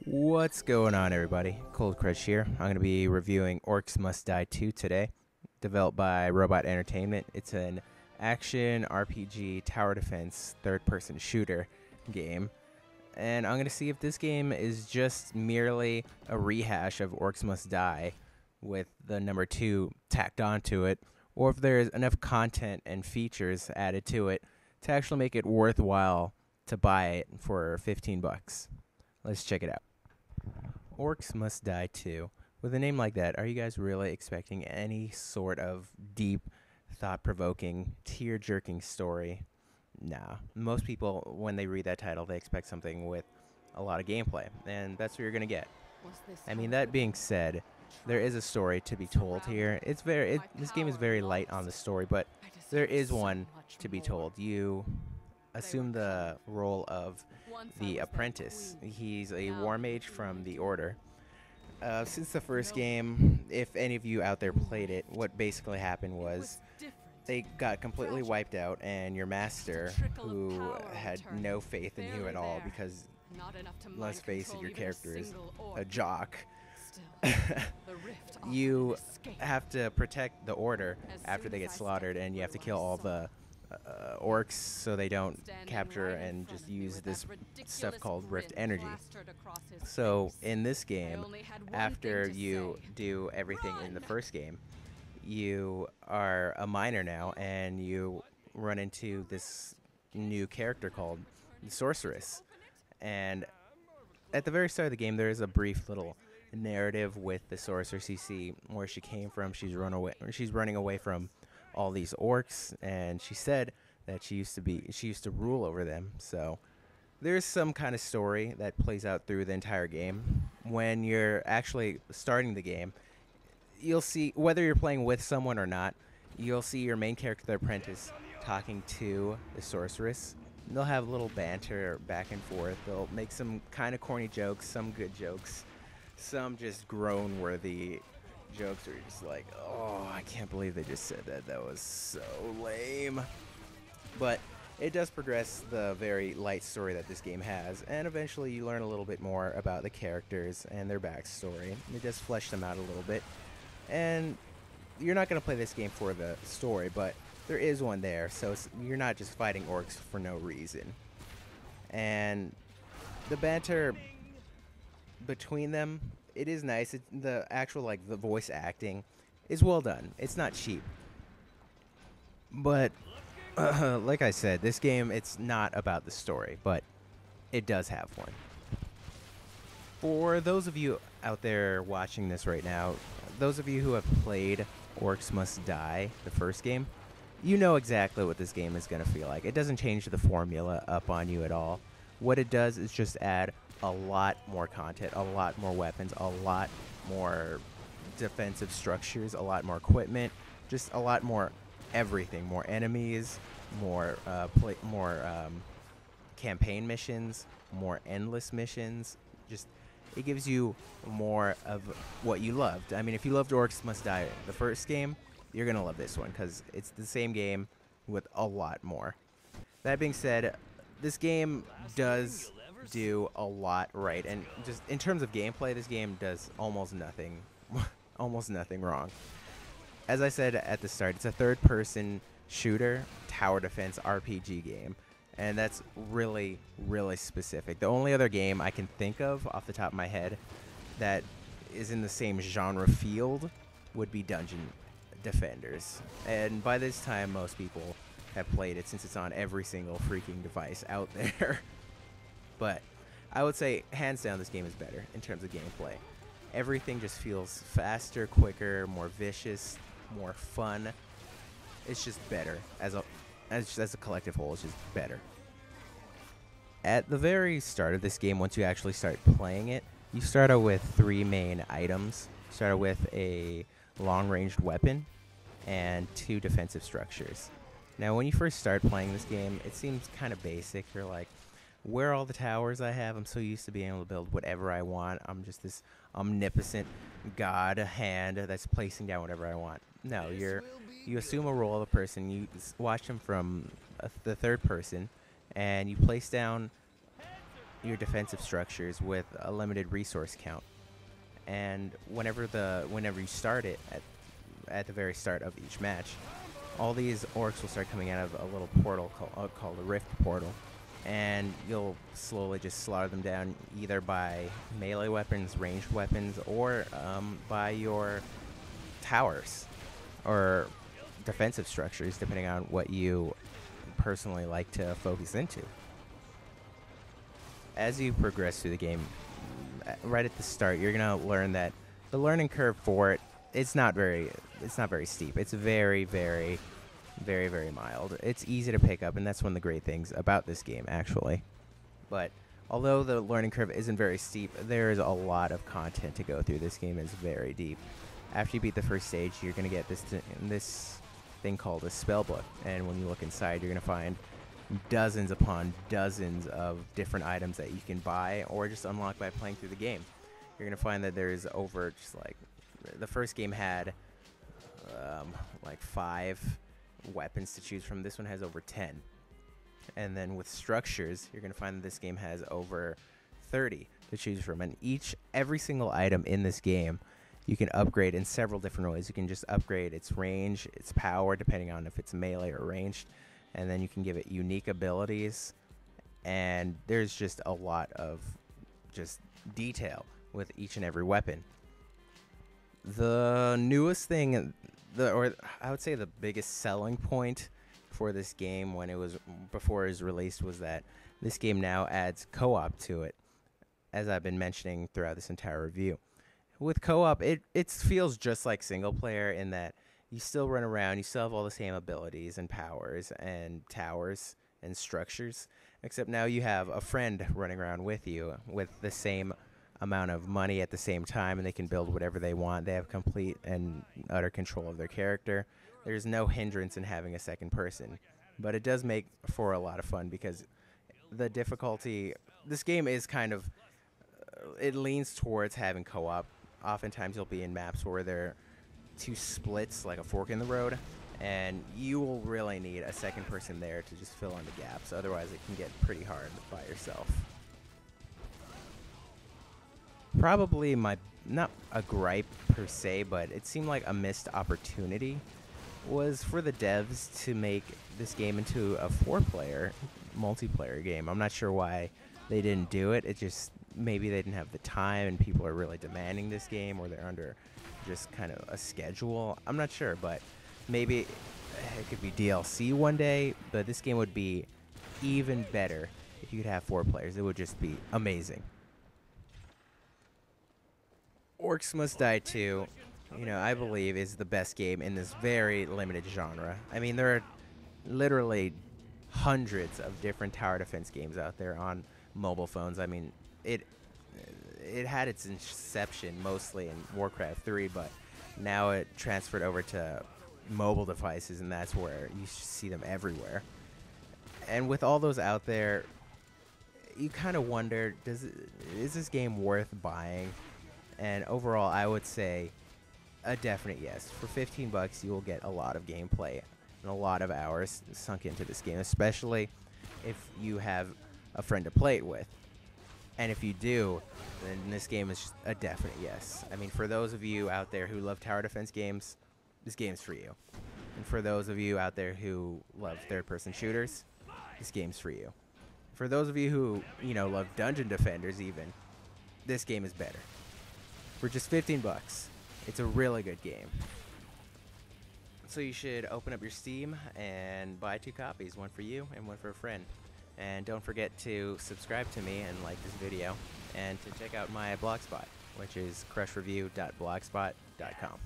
What's going on, everybody? ColdCrush here. I'm going to be reviewing Orcs Must Die 2 today, developed by Robot Entertainment. It's an action RPG tower defense third-person shooter game, and I'm going to see if this game is just merely a rehash of Orcs Must Die with the number 2 tacked onto it, or if there's enough content and features added to it to actually make it worthwhile to buy it for 15 bucks. Let's check it out. Orcs Must Die 2. With a name like that, are you guys really expecting any sort of deep, thought-provoking, tear-jerking story? Nah. Most people, when they read that title, they expect something with a lot of gameplay, and that's what you're going to get. I mean, that being said, there is a story to be told here. This game is very light on the story, but there is one to be told. You assume the role of the apprentice. He's a war mage from the Order. Since the first game, if any of you out there played it, what basically happened was they got completely wiped out, and your master, who had no faith in you at all, because let's face it, your character is a jock. You have to protect the Order after they get slaughtered, and you have to kill all the orcs so they don't capture and just use this stuff called rift energy. So in this game, after you do everything in the first game, you are a miner now, and you run into this new character called the sorceress. And at the very start of the game, there is a brief little narrative with the sorceress. You see where she came from. She's running away from all these orcs, and she said that she used to rule over them. So there's some kind of story that plays out through the entire game. When you're actually starting the game, you'll see, whether you're playing with someone or not, you'll see your main character, the apprentice, talking to the sorceress. And they'll have a little banter back and forth. They'll make some kind of corny jokes, some good jokes, some just groan-worthy jokes where you're just like, oh, I can't believe they just said that. That was so lame. But it does progress the very light story that this game has, and eventually you learn a little bit more about the characters and their backstory. It does flesh them out a little bit. And you're not going to play this game for the story, but there is one there, so you're not just fighting orcs for no reason. And the banter between them, it is nice. The actual, the voice acting is well done. It's not cheap. But, like I said, this game, it's not about the story, but it does have one. For those of you out there watching this right now, those of you who have played Orcs Must Die, the first game, you know exactly what this game is going to feel like. It doesn't change the formula up on you at all. What it does is just add a lot more content, a lot more weapons, a lot more defensive structures, a lot more equipment, just a lot more everything, more enemies, more campaign missions, more endless missions. Just, it gives you more of what you loved. I mean, if you loved Orcs Must Die, the first game, you're going to love this one, because it's the same game with a lot more. That being said, this game does do a lot right, and just in terms of gameplay, this game does almost nothing wrong. As I said at the start, it's a third-person shooter tower defense RPG game, and that's really, really specific. The only other game I can think of off the top of my head that is in the same genre field would be Dungeon Defenders, and by this time most people have played it, since it's on every single freaking device out there. But I would say, hands down, this game is better in terms of gameplay. Everything just feels faster, quicker, more vicious, more fun. It's just better. As a collective whole, it's just better. At the very start of this game, once you actually start playing it, you start out with 3 main items. You start out with a long-ranged weapon and 2 defensive structures. Now, when you first start playing this game, it seems kind of basic. You're like, where are all the towers I have? I'm so used to being able to build whatever I want. I'm just this omnipotent god hand that's placing down whatever I want. No, you assume a role of a person. You watch them from the third person, and you place down your defensive structures with a limited resource count. And whenever you start it at the very start of each match, all these orcs will start coming out of a little portal called a rift portal, and you'll slowly just slaughter them down either by melee weapons, ranged weapons, or by your towers or defensive structures, depending on what you personally like to focus into. As you progress through the game, right at the start, you're gonna learn that the learning curve for it's not very steep. It's very, very, very, very mild. It's easy to pick up, and that's one of the great things about this game, actually. But although the learning curve isn't very steep, there is a lot of content to go through. This game is very deep. After you beat the first stage, you're gonna get this thing called a spell book, and when you look inside, you're gonna find dozens upon dozens of different items that you can buy or just unlock by playing through the game. You're gonna find that there's over, just like the first game had like 5 weapons to choose from. This one has over 10. And then with structures, you're gonna find that this game has over 30 to choose from, and every single item in this game you can upgrade in several different ways. You can just upgrade its range, its power, depending on if it's melee or ranged, and then you can give it unique abilities, and there's just a lot of just detail with each and every weapon. The newest thing, or I would say the biggest selling point for this game before it was released, was that this game now adds co-op to it, as I've been mentioning throughout this entire review. With co-op, it feels just like single player in that you still run around, you still have all the same abilities and powers and towers and structures, except now you have a friend running around with you with the same amount of money at the same time, and they can build whatever they want. They have complete and utter control of their character. There's no hindrance in having a second person, but it does make for a lot of fun because the difficulty, this game is kind of, it leans towards having co-op. Oftentimes you'll be in maps where there are 2 splits, like a fork in the road, and you will really need a second person there to just fill in the gaps. Otherwise it can get pretty hard by yourself. Probably not a gripe per se, but it seemed like a missed opportunity was for the devs to make this game into a 4-player multiplayer game. I'm not sure why they didn't do it. It just, maybe they didn't have the time and people are really demanding this game, or they're under just kind of a schedule. I'm not sure, but maybe it could be DLC one day, but this game would be even better if you could have 4 players. It would just be amazing. Orcs Must Die 2, I believe is the best game in this very limited genre. I mean, there are literally hundreds of different tower defense games out there on mobile phones. I mean, it had its inception mostly in Warcraft 3, but now it transferred over to mobile devices, and that's where you see them everywhere. And with all those out there, you kind of wonder, is this game worth buying? And overall, I would say a definite yes. For $15, you will get a lot of gameplay and a lot of hours sunk into this game, especially if you have a friend to play it with. And if you do, then this game is just a definite yes. I mean, for those of you out there who love tower defense games, this game's for you. And for those of you out there who love third-person shooters, this game's for you. For those of you who, love dungeon defenders even, this game is better. For just $15, it's a really good game. So you should open up your Steam and buy 2 copies, one for you and one for a friend. And don't forget to subscribe to me and like this video, and to check out my blogspot, which is crushReview.blogspot.com.